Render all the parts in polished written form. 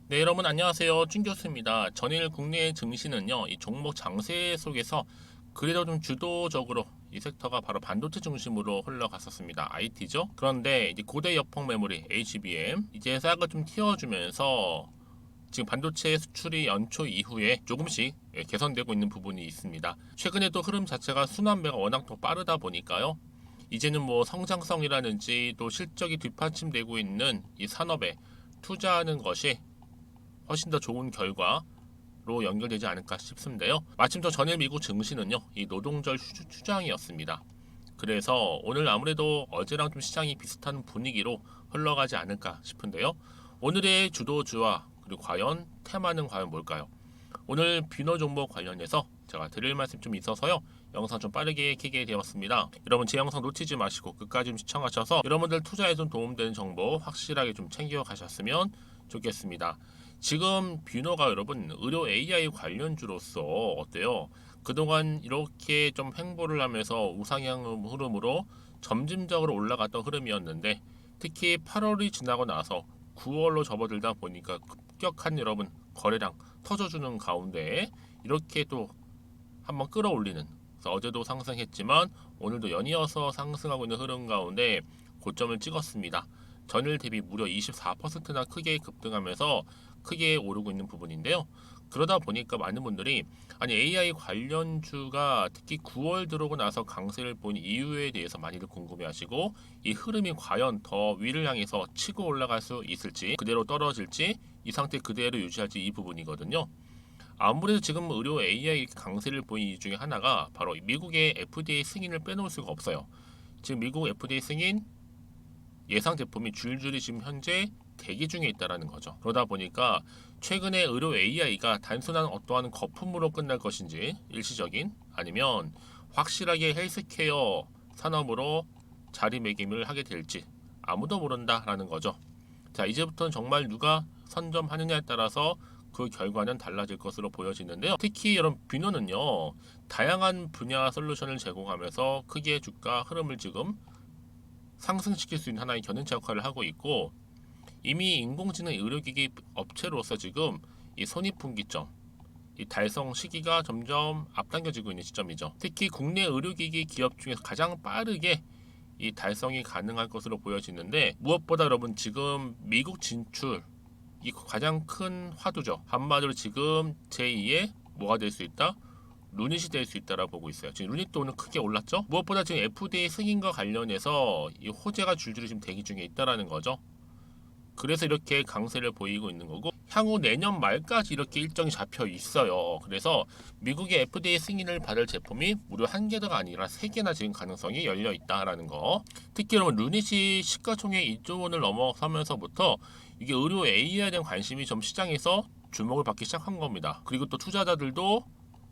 네, 여러분 안녕하세요. 준 교수입니다. 전일 국내 증시는요, 이 종목 장세 속에서 그래도 좀 주도적으로 이 섹터가 바로 반도체 중심으로 흘러갔었습니다. IT죠. 그런데 이제 고대 여폭 메모리 HBM 이제 싹을 좀 틔워주면서 지금 반도체 수출이 연초 이후에 조금씩 개선되고 있는 부분이 있습니다. 최근에도 흐름 자체가 순환매가 워낙 더 빠르다 보니까요. 이제는 뭐 성장성이라든지 또 실적이 뒷받침되고 있는 이 산업에 투자하는 것이 훨씬 더 좋은 결과로 연결되지 않을까 싶은데요. 마침 또 전일 미국 증시는요, 이 노동절 휴장이었습니다. 그래서 오늘 아무래도 어제랑 좀 시장이 비슷한 분위기로 흘러가지 않을까 싶은데요. 오늘의 주도주와 그리고 과연 테마는 과연 뭘까요? 오늘 비너 종목 관련해서 제가 드릴 말씀 좀 있어서요. 영상 좀 빠르게 켜게 되었습니다. 여러분 제 영상 놓치지 마시고 끝까지 좀 시청하셔서 여러분들 투자에 좀 도움되는 정보 확실하게 좀 챙겨 가셨으면 좋겠습니다. 지금 뷰노가 여러분 의료 AI 관련주로서 어때요? 그동안 이렇게 좀 횡보를 하면서 우상향 흐름으로 점진적으로 올라갔던 흐름이었는데 특히 8월이 지나고 나서 9월로 접어들다 보니까 급격한 여러분 거래량 터져주는 가운데 이렇게 또 한번 끌어올리는, 그래서 어제도 상승했지만 오늘도 연이어서 상승하고 있는 흐름 가운데 고점을 찍었습니다. 전일 대비 무려 24%나 크게 급등하면서 크게 오르고 있는 부분인데요. 그러다 보니까 많은 분들이 아니 AI 관련주가 특히 9월 들어오고 나서 강세를 본 이유에 대해서 많이들 궁금해하시고 이 흐름이 과연 더 위를 향해서 치고 올라갈 수 있을지 그대로 떨어질지 이 상태 그대로 유지할지 이 부분이거든요. 아무래도 지금 의료 AI 강세를 보인 이유 중에 하나가 바로 미국의 FDA 승인을 빼놓을 수가 없어요. 지금 미국 FDA 승인 예상 제품이 줄줄이 지금 현재 대기 중에 있다라는 거죠. 그러다 보니까 최근에 의료 AI가 단순한 어떠한 거품으로 끝날 것인지 일시적인 아니면 확실하게 헬스케어 산업으로 자리매김을 하게 될지 아무도 모른다라는 거죠. 자, 이제부터는 정말 누가 선점하느냐에 따라서 그 결과는 달라질 것으로 보여지는데요. 특히 이런 비노는요, 다양한 분야 솔루션을 제공하면서 크게 주가 흐름을 지금 상승시킬 수 있는 하나의 견인차 역할을 하고 있고 이미 인공지능 의료기기 업체로서 지금 이 손익분기점 이 달성 시기가 점점 앞당겨지고 있는 시점이죠. 특히 국내 의료기기 기업 중에서 가장 빠르게 이 달성이 가능할 것으로 보여지는데 무엇보다 여러분 지금 미국 진출 이 가장 큰 화두죠. 한마디로 지금 제2의 뭐가 될 수 있다? 루닛이 될 수 있다라고 보고 있어요. 지금 루닛도 오늘 크게 올랐죠. 무엇보다 지금 FDA 승인과 관련해서 이 호재가 줄줄이 지금 대기 중에 있다라는 거죠. 그래서 이렇게 강세를 보이고 있는 거고 향후 내년 말까지 이렇게 일정이 잡혀 있어요. 그래서 미국의 FDA 승인을 받을 제품이 무려 한 개가 아니라 세 개나 지금 가능성이 열려 있다라는 거. 특히 여러분 루닛이 시가총액 2조 원을 넘어서면서부터 이게 의료 AI에 대한 관심이 좀 시장에서 주목을 받기 시작한 겁니다. 그리고 또 투자자들도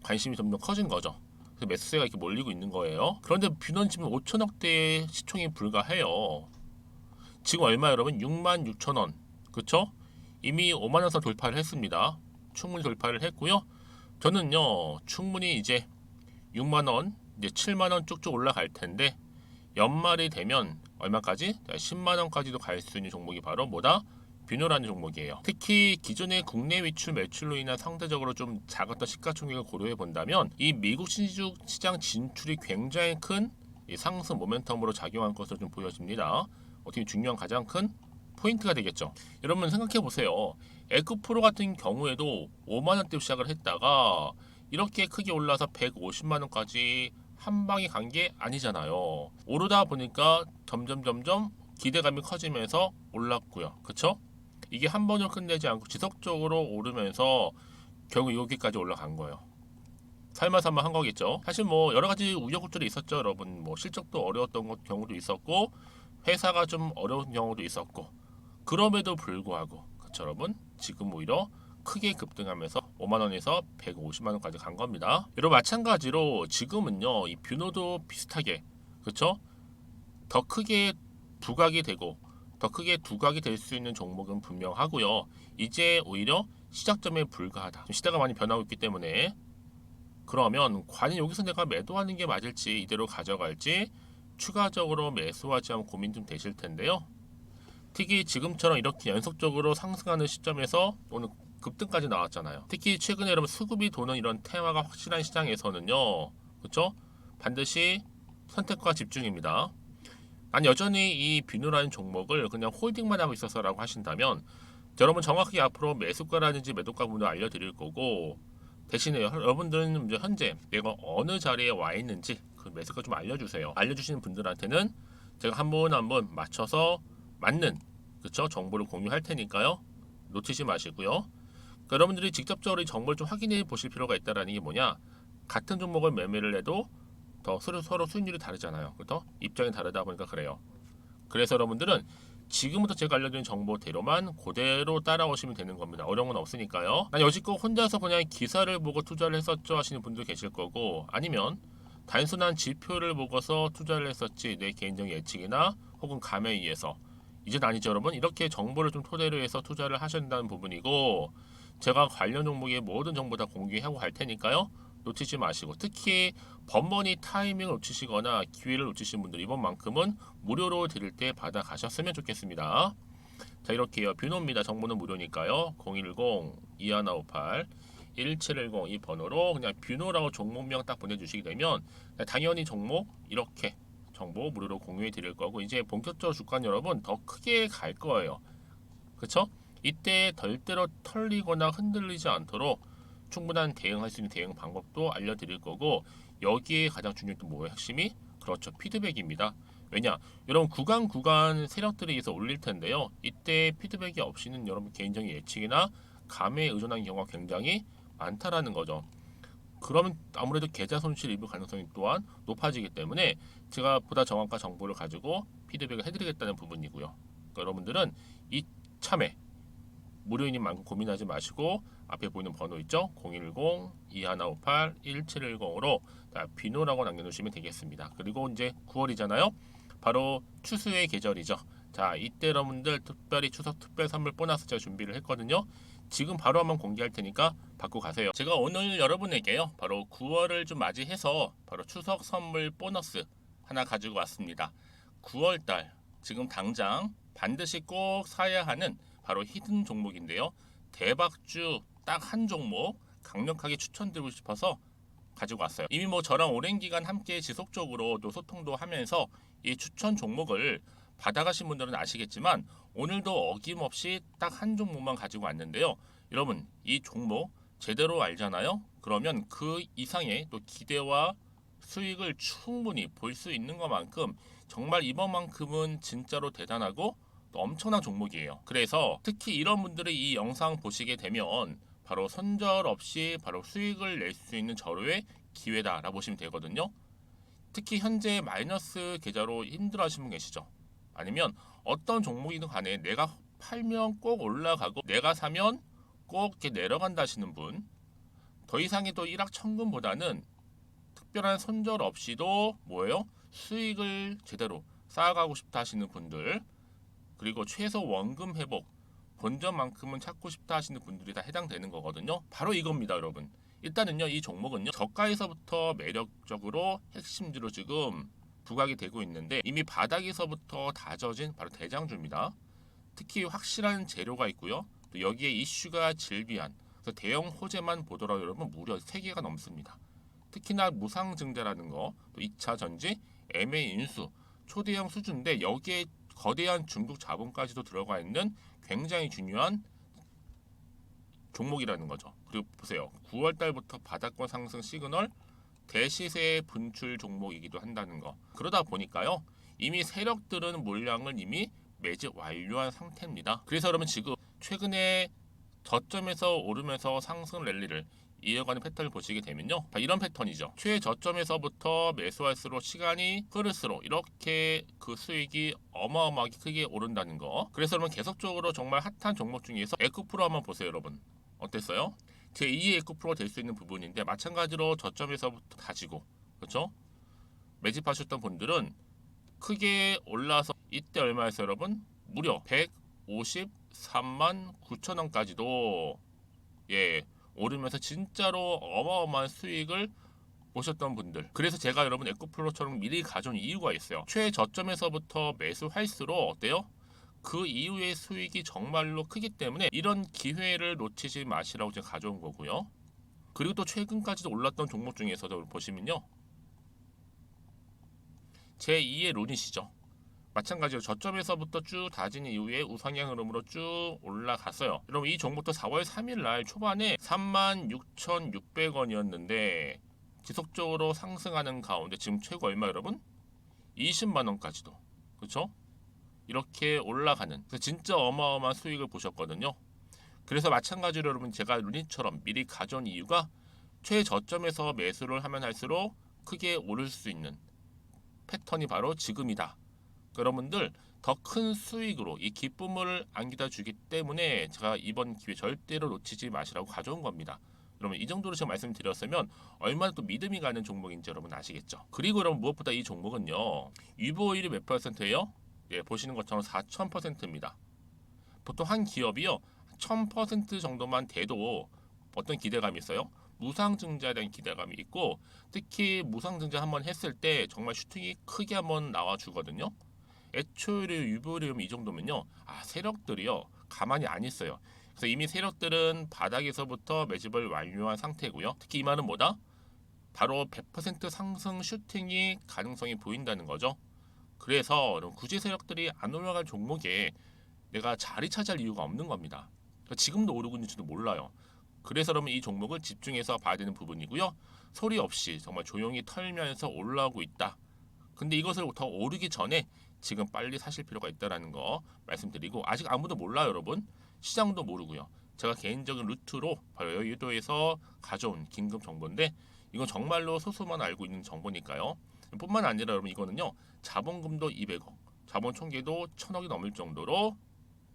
관심이 점점 커진 거죠. 그래서 매수세가 이렇게 몰리고 있는 거예요. 그런데 뷰는 지금 5천억대의 시총이 불과해요. 지금 얼마 여러분? 6만 6천 원. 그쵸? 이미 5만 원선 돌파를 했습니다. 충분히 돌파를 했고요. 저는요, 충분히 이제 6만 원, 이제 7만 원 쭉쭉 올라갈 텐데 연말이 되면 얼마까지? 10만 원까지도 갈 수 있는 종목이 바로 뭐다? 뷰노라는 종목이에요. 특히 기존의 국내 위출 매출로 인한 상대적으로 좀 작았던 시가총액을 고려해 본다면 이 미국 신주국 시장 진출이 굉장히 큰 상승 모멘텀으로 작용한 것으로 좀 보여집니다. 어떻게 중요한 가장 큰 포인트가 되겠죠. 여러분 생각해 보세요. 에크프로 같은 경우에도 5만 원대 시작을 했다가 이렇게 크게 올라서 150만 원까지 한 방에 간 게 아니잖아요. 오르다 보니까 점점 기대감이 커지면서 올랐고요. 그쵸? 이게 한 번으로 끝내지 않고 지속적으로 오르면서 결국 여기까지 올라간 거예요. 살만살만 한 거겠죠. 사실 뭐 여러 가지 우여곡절이 있었죠, 여러분. 뭐 실적도 어려웠던 경우도 있었고 회사가 좀 어려운 경우도 있었고 그럼에도 불구하고 그쵸 여러분? 지금 오히려 크게 급등하면서 5만 원에서 150만 원까지 간 겁니다. 여러분 마찬가지로 지금은요 이 뷰노도 비슷하게 그쵸? 더 크게 부각이 되고 더 크게 두각이 될 수 있는 종목은 분명하고요. 이제 오히려 시작점에 불과하다. 시대가 많이 변하고 있기 때문에 그러면 과연 여기서 내가 매도하는 게 맞을지 이대로 가져갈지 추가적으로 매수하지 않으면 고민 좀 되실 텐데요. 특히 지금처럼 이렇게 연속적으로 상승하는 시점에서 오늘 급등까지 나왔잖아요. 특히 최근에 여러분 수급이 도는 이런 테마가 확실한 시장에서는요, 그렇죠? 반드시 선택과 집중입니다. 난 여전히 이 비누라는 종목을 그냥 홀딩만 하고 있어서라고 하신다면, 여러분 정확하게 앞으로 매수가라든지 매도가 부분을 알려드릴 거고, 대신에 여러분들은 이제 현재 내가 어느 자리에 와 있는지 그 매수가 좀 알려주세요. 알려주시는 분들한테는 제가 한 번 한 번 맞춰서 맞는, 그쵸, 정보를 공유할 테니까요. 놓치지 마시고요. 그러니까 여러분들이 직접적으로 이 정보를 좀 확인해 보실 필요가 있다라는 게 뭐냐? 같은 종목을 매매를 해도 서로 수익률이 다르잖아요. 그렇죠? 입장이 다르다 보니까 그래요. 그래서 여러분들은 지금부터 제가 알려드린 정보대로만 그대로 따라오시면 되는 겁니다. 어려운 건 없으니까요. 난 여지껏 혼자서 그냥 기사를 보고 투자를 했었죠 하시는 분도 계실 거고, 아니면 단순한 지표를 보고서 투자를 했었지 내 개인적 예측이나 혹은 감에 의해서, 이제는 아니죠 여러분. 이렇게 정보를 좀 토대로 해서 투자를 하셔야 된다는 부분이고, 제가 관련 종목의 모든 정보 다 공개하고 갈 테니까요. 놓치지 마시고, 특히 번번이 타이밍을 놓치시거나 기회를 놓치신 분들 이번만큼은 무료로 드릴 때 받아 가셨으면 좋겠습니다. 자, 이렇게요. 뷰노입니다. 정보는 무료니까요. 010-2158-1710 이 번호로 그냥 뷰노라고 종목명 딱 보내주시게 되면 당연히 종목 이렇게 정보 무료로 공유해 드릴 거고, 이제 본격적으로 주간 여러분 더 크게 갈 거예요. 그쵸? 이때 덜대로 털리거나 흔들리지 않도록 충분한 대응할 수 있는 대응 방법도 알려드릴 거고, 여기에 가장 중요한 게 뭐예요? 핵심이? 그렇죠. 피드백입니다. 왜냐? 여러분 구간 세력들에 의해서 올릴 텐데요. 이때 피드백이 없이는 여러분 개인적인 예측이나 감에 의존하는 경우가 굉장히 많다라는 거죠. 그러면 아무래도 계좌 손실 입을 가능성이 또한 높아지기 때문에 제가 보다 정확한 정보를 가지고 피드백을 해드리겠다는 부분이고요. 그러니까 여러분들은 이참에 무료인인 만큼 고민하지 마시고 앞에 보이는 번호 있죠? 010-2158-1710으로 비노라고 남겨놓으시면 되겠습니다. 그리고 이제 9월이잖아요. 바로 추수의 계절이죠. 자, 이때 여러분들 특별히 추석 특별 선물 보너스 제가 준비를 했거든요. 지금 바로 한번 공개할 테니까 받고 가세요. 제가 오늘 여러분에게요, 바로 9월을 좀 맞이해서 바로 추석 선물 보너스 하나 가지고 왔습니다. 9월달 지금 당장 반드시 꼭 사야 하는 바로 히든 종목인데요. 대박주 딱 한 종목 강력하게 추천드리고 싶어서 가지고 왔어요. 이미 뭐 저랑 오랜 기간 함께 지속적으로 또 소통도 하면서 이 추천 종목을 받아가신 분들은 아시겠지만, 오늘도 어김없이 딱 한 종목만 가지고 왔는데요. 여러분 이 종목 제대로 알잖아요. 그러면 그 이상의 또 기대와 수익을 충분히 볼 수 있는 것만큼 정말 이번만큼은 진짜로 대단하고 또 엄청난 종목이에요. 그래서 특히 이런 분들이 이 영상 보시게 되면 바로 손절 없이 바로 수익을 낼 수 있는 절호의 기회다라고 보시면 되거든요. 특히 현재 마이너스 계좌로 힘들어하시는 분 계시죠? 아니면 어떤 종목이든 간에 내가 팔면 꼭 올라가고 내가 사면 꼭 이렇게 내려간다 하시는 분, 더 이상의 또 일확천금보다는 특별한 손절 없이도 뭐예요? 수익을 제대로 쌓아가고 싶다 하시는 분들, 그리고 최소 원금 회복, 본전만큼은 찾고 싶다 하시는 분들이 다 해당되는 거거든요. 바로 이겁니다, 여러분. 일단은요, 이 종목은요, 저가에서부터 매력적으로 핵심주로 지금 부각이 되고 있는데, 이미 바닥에서부터 다져진 바로 대장주입니다. 특히 확실한 재료가 있고요. 또 여기에 이슈가 질비한, 그래서 대형 호재만 보더라도 여러분 무려 3개가 넘습니다. 특히나 무상증자라는 거, 또 2차 전지, M&A 인수, 초대형 수준인데 여기에 거대한 중국 자본까지도 들어가 있는 굉장히 중요한 종목이라는 거죠. 그리고 보세요. 9월 달부터 바닥권 상승 시그널, 대시세 분출 종목이기도 한다는 거. 그러다 보니까요, 이미 세력들은 물량을 이미 매집 완료한 상태입니다. 그래서 여러분 지금 최근에 저점에서 오르면서 상승 랠리를 이어가는 패턴을 보시게 되면요, 이런 패턴이죠. 최저점에서부터 매수할수록 시간이 흐를수록 이렇게 그 수익이 어마어마하게 크게 오른다는 거. 그래서 여러분 계속적으로 정말 핫한 종목 중에서 에코프로 한번 보세요. 여러분 어땠어요? 제2의 에코프로가 될 수 있는 부분인데, 마찬가지로 저점에서부터 다지고, 그렇죠? 매집하셨던 분들은 크게 올라서 이때 얼마였어요 여러분? 무려 153만 9천 원까지도 오르면서 진짜로 어마어마한 수익을 보셨던 분들. 그래서 제가 여러분 에코플로처럼 미리 가져온 이유가 있어요. 최저점에서부터 매수할수록 어때요? 그 이후의 수익이 정말로 크기 때문에 이런 기회를 놓치지 마시라고 제가 가져온 거고요. 그리고 또 최근까지도 올랐던 종목 중에서도 보시면요, 제2의 루닛이죠. 마찬가지로 저점에서부터 쭉 다진 이후에 우상향 흐름으로 쭉 올라갔어요. 여러분 이 종목도 4월 3일 날 초반에 36,600원이었는데 지속적으로 상승하는 가운데 지금 최고 얼마 여러분? 20만 원까지도. 그렇죠? 이렇게 올라가는, 그래서 진짜 어마어마한 수익을 보셨거든요. 그래서 마찬가지로 여러분 제가 루닛처럼 미리 가져온 이유가 최저점에서 매수를 하면 할수록 크게 오를 수 있는 패턴이 바로 지금이다. 여러분들 더 큰 수익으로 이 기쁨을 안겨다 주기 때문에 제가 이번 기회 절대로 놓치지 마시라고 가져온 겁니다. 여러분 이 정도로 제가 말씀드렸으면 얼마나 또 믿음이 가는 종목인지 여러분 아시겠죠? 그리고 여러분 무엇보다 이 종목은요, 유보율이 몇 %예요? 예, 보시는 것처럼 4000%입니다. 보통 한 기업이요 1000% 정도만 돼도 어떤 기대감이 있어요? 무상증자에 대한 기대감이 있고, 특히 무상증자 한번 했을 때 정말 슈팅이 크게 한번 나와 주거든요. 애초에 유보율이 이 정도면요, 세력들이요 가만히 안 있어요. 그래서 이미 세력들은 바닥에서부터 매집을 완료한 상태고요. 특히 이 말은 뭐다? 바로 100% 상승 슈팅이 가능성이 보인다는 거죠. 그래서 굳이 세력들이 안 올라갈 종목에 내가 자리 차지할 이유가 없는 겁니다. 그러니까 지금도 오르고 있는지도 몰라요. 그래서 그러면 이 종목을 집중해서 봐야 되는 부분이고요. 소리 없이 정말 조용히 털면서 올라오고 있다. 근데 이것을 더 오르기 전에 지금 빨리 사실 필요가 있다는 거 말씀드리고, 아직 아무도 몰라요 여러분. 시장도 모르고요. 제가 개인적인 루트로 바로 여의도에서 가져온 긴급 정보인데 이건 정말로 소수만 알고 있는 정보니까요. 뿐만 아니라 여러분 이거는요, 자본금도 200억, 자본 총계도 1000억이 넘을 정도로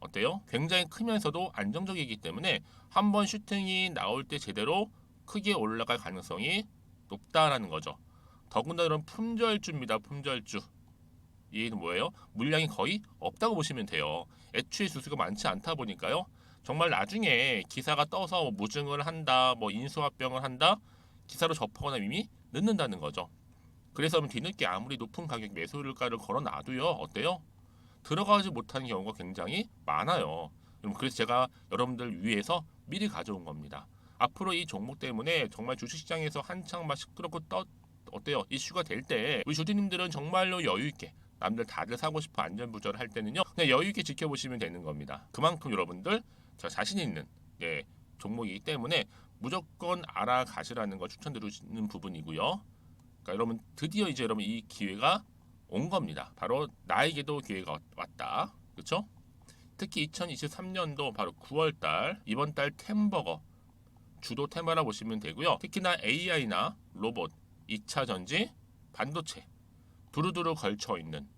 어때요? 굉장히 크면서도 안정적이기 때문에 한번 슈팅이 나올 때 제대로 크게 올라갈 가능성이 높다라는 거죠. 더군다나 이런 품절주입니다. 품절주. 얘는 뭐예요? 물량이 거의 없다고 보시면 돼요. 애초에 수수가 많지 않다 보니까요. 정말 나중에 기사가 떠서 뭐 무증을 한다, 뭐 인수합병을 한다, 기사로 접하거나 이미 늦는다는 거죠. 그래서 뒤늦게 아무리 높은 가격 매수가를 걸어놔도요, 어때요? 들어가지 못하는 경우가 굉장히 많아요. 그래서 제가 여러분들 위해서 미리 가져온 겁니다. 앞으로 이 종목 때문에 정말 주식시장에서 한창 막 시끄럽고 어때요? 이슈가 될 때 우리 주주님들은 정말로 여유 있게, 남들 다들 사고 싶어 안전부절을 할 때는요, 그냥 여유 있게 지켜보시면 되는 겁니다. 그만큼 여러분들 저 자신 있는 종목이기 때문에 무조건 알아가시라는 거 추천드리는 부분이고요. 그러니까 여러분 드디어 이제 여러분 이 기회가 온 겁니다. 바로 나에게도 기회가 왔다. 그렇죠? 특히 2023년도 바로 9월달, 이번 달 템버거 주도 테마라 보시면 되고요. 특히나 AI나 로봇, 2차 전지, 반도체 두루두루 걸쳐 있는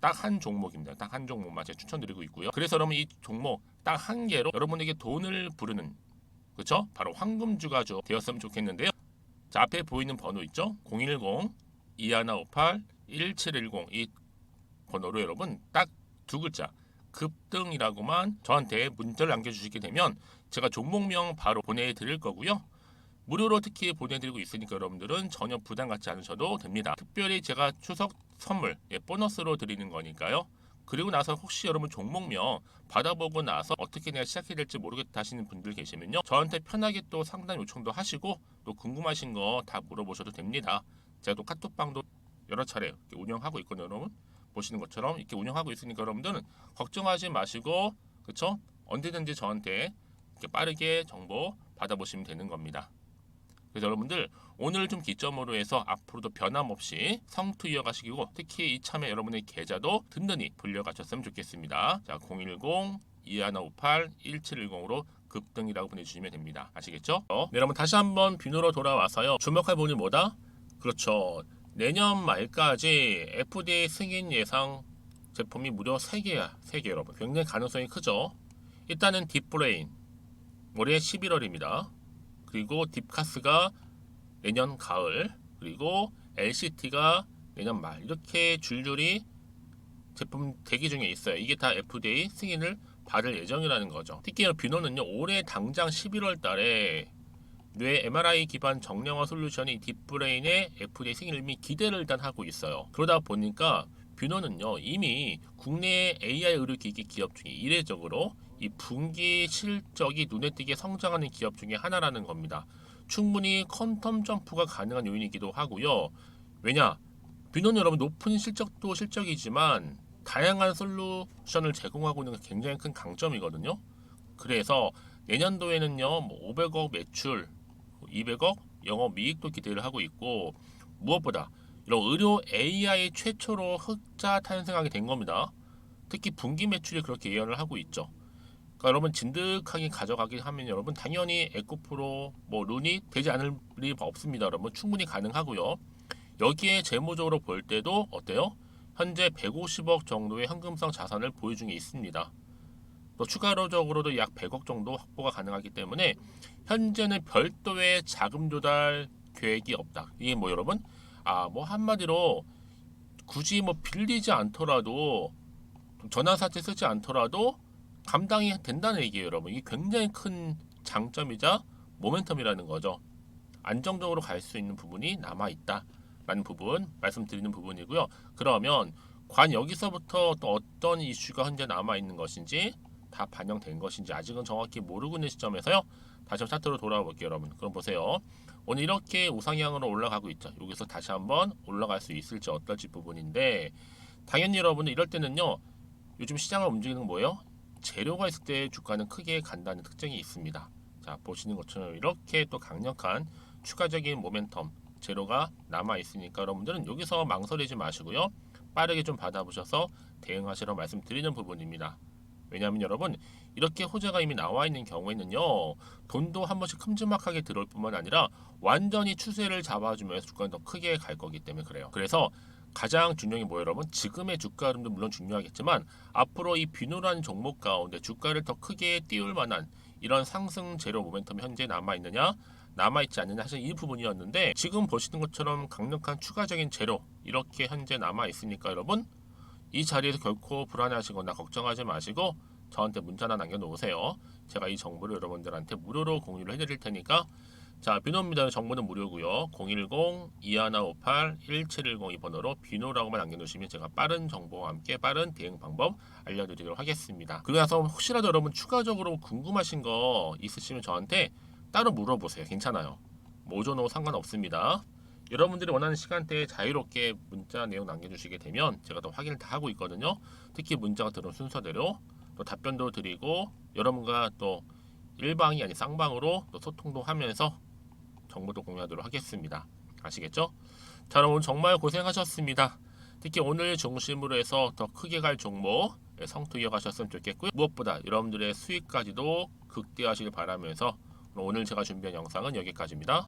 딱 한 종목입니다. 딱 한 종목만 제가 추천드리고 있고요. 그래서 여러분 이 종목 딱 한 개로 여러분에게 돈을 부르는, 그렇죠? 바로 황금주가 되었으면 좋겠는데요. 자, 앞에 보이는 번호 있죠? 010-2158-1710 이 번호로 여러분 딱 두 글자 급등이라고만 저한테 문자를 남겨주시게 되면 제가 종목명 바로 보내드릴 거고요. 무료로 특히 보내드리고 있으니까 여러분들은 전혀 부담 갖지 않으셔도 됩니다. 특별히 제가 추석 선물 보너스로 드리는 거니까요. 그리고 나서 혹시 여러분 종목명 받아보고 나서 어떻게 내가 시작해야 될지 모르겠다 하시는 분들 계시면요, 저한테 편하게 또 상담 요청도 하시고 또 궁금하신 거 다 물어보셔도 됩니다. 제가 또 카톡방도 여러 차례 운영하고 있거든요. 여러분 보시는 것처럼 이렇게 운영하고 있으니까 여러분들은 걱정하지 마시고, 그쵸? 언제든지 저한테 이렇게 빠르게 정보 받아보시면 되는 겁니다. 그래서 여러분들 오늘 좀 기점으로 해서 앞으로도 변함없이 성투 이어가시고, 특히 이참에 여러분의 계좌도 든든히 불려가셨으면 좋겠습니다. 자, 010-2158-1710으로 급등이라고 보내주시면 됩니다. 아시겠죠? 네, 여러분 다시 한번 빈으로 돌아와서요. 주목할 부분이 뭐다? 그렇죠. 내년 말까지 FDA 승인 예상 제품이 무려 3개야. 3개 여러분. 굉장히 가능성이 크죠. 일단은 딥브레인 올해 11월입니다. 그리고 딥카스가 내년 가을, 그리고 LCT가 내년 말, 이렇게 줄줄이 제품 대기 중에 있어요. 이게 다 FDA 승인을 받을 예정이라는 거죠. 특히 뷰노는요, 올해 당장 11월 달에 뇌 MRI 기반 정량화 솔루션이 딥브레인의 FDA 승인을 이미 기대를 일단 하고 있어요. 그러다 보니까 뷰노는요 이미 국내 AI 의료기기 기업 중에 이례적으로 이 분기 실적이 눈에 띄게 성장하는 기업 중에 하나라는 겁니다. 충분히 퀀텀 점프가 가능한 요인이기도 하고요. 왜냐? 뷰노는 여러분 높은 실적도 실적이지만 다양한 솔루션을 제공하고 있는 게 굉장히 큰 강점이거든요. 그래서 내년도에는요 500억 매출, 200억 영업이익도 기대를 하고 있고 무엇보다 이런 의료 AI 최초로 흑자 탄생하게 된 겁니다. 특히 분기 매출이 그렇게 예언을 하고 있죠. 그러니까 여러분 진득하게 가져가기 하면 여러분 당연히 에코프로 룬이 되지 않을 일이 없습니다. 여러분 충분히 가능하고요. 여기에 재무적으로 볼 때도 어때요? 현재 150억 정도의 현금성 자산을 보유 중에 있습니다. 또 추가적으로도 약 100억 정도 확보가 가능하기 때문에 현재는 별도의 자금 조달 계획이 없다. 이게 뭐 여러분? 한마디로 굳이 빌리지 않더라도 전환사채 쓰지 않더라도 감당이 된다는 얘기예요, 여러분. 이게 굉장히 큰 장점이자 모멘텀이라는 거죠. 안정적으로 갈 수 있는 부분이 남아 있다라는 부분 말씀드리는 부분이고요. 그러면 과연 여기서부터 또 어떤 이슈가 현재 남아 있는 것인지 다 반영된 것인지 아직은 정확히 모르고 있는 시점에서요. 다시 한번 차트로 돌아와 볼게요, 여러분. 그럼 보세요. 오늘 이렇게 우상향으로 올라가고 있죠. 여기서 다시 한번 올라갈 수 있을지 어떨지 부분인데 당연히 여러분은 이럴 때는요. 요즘 시장을 움직이는 건 뭐예요? 재료가 있을 때 주가는 크게 간다는 특징이 있습니다. 자, 보시는 것처럼 이렇게 또 강력한 추가적인 모멘텀 재료가 남아 있으니까 여러분들은 여기서 망설이지 마시고요. 빠르게 좀 받아보셔서 대응하시라고 말씀드리는 부분입니다. 왜냐하면 여러분 이렇게 호재가 이미 나와 있는 경우에는요 돈도 한 번씩 큼지막하게 들어올 뿐만 아니라 완전히 추세를 잡아주면서 주가는 더 크게 갈 거기 때문에 그래요. 그래서 가장 중요한 게 뭐예요, 여러분? 지금의 주가 흐름도 물론 중요하겠지만 앞으로 이 비누라는 종목 가운데 주가를 더 크게 띄울 만한 이런 상승 재료 모멘텀이 현재 남아 있느냐, 남아 있지 않느냐 사실 이 부분이었는데 지금 보시는 것처럼 강력한 추가적인 재료 이렇게 현재 남아 있으니까 여러분 이 자리에서 결코 불안해하시거나 걱정하지 마시고 저한테 문자나 남겨놓으세요. 제가 이 정보를 여러분들한테 무료로 공유를 해드릴 테니까 자, 비노입니다. 정보는 무료고요. 010-2158-1710 이 번호로 비노라고만 남겨놓으시면 제가 빠른 정보와 함께 빠른 대응 방법 알려드리도록 하겠습니다. 그리고 나서 혹시라도 여러분 추가적으로 궁금하신 거 있으시면 저한테 따로 물어보세요. 괜찮아요. 오전오후 상관없습니다. 여러분들이 원하는 시간대에 자유롭게 문자 내용 남겨주시게 되면 제가 또 확인을 다 하고 있거든요. 특히 문자가 들어온 순서대로 또 답변도 드리고 여러분과 또 일방이 아닌 쌍방으로 또 소통도 하면서 정보도 공유하도록 하겠습니다. 아시겠죠? 자, 여러분 정말 고생하셨습니다. 특히 오늘 중심으로 해서 더 크게 갈 종목 성투 이어가셨으면 좋겠고요. 무엇보다 여러분들의 수익까지도 극대화하시길 바라면서 오늘 제가 준비한 영상은 여기까지입니다.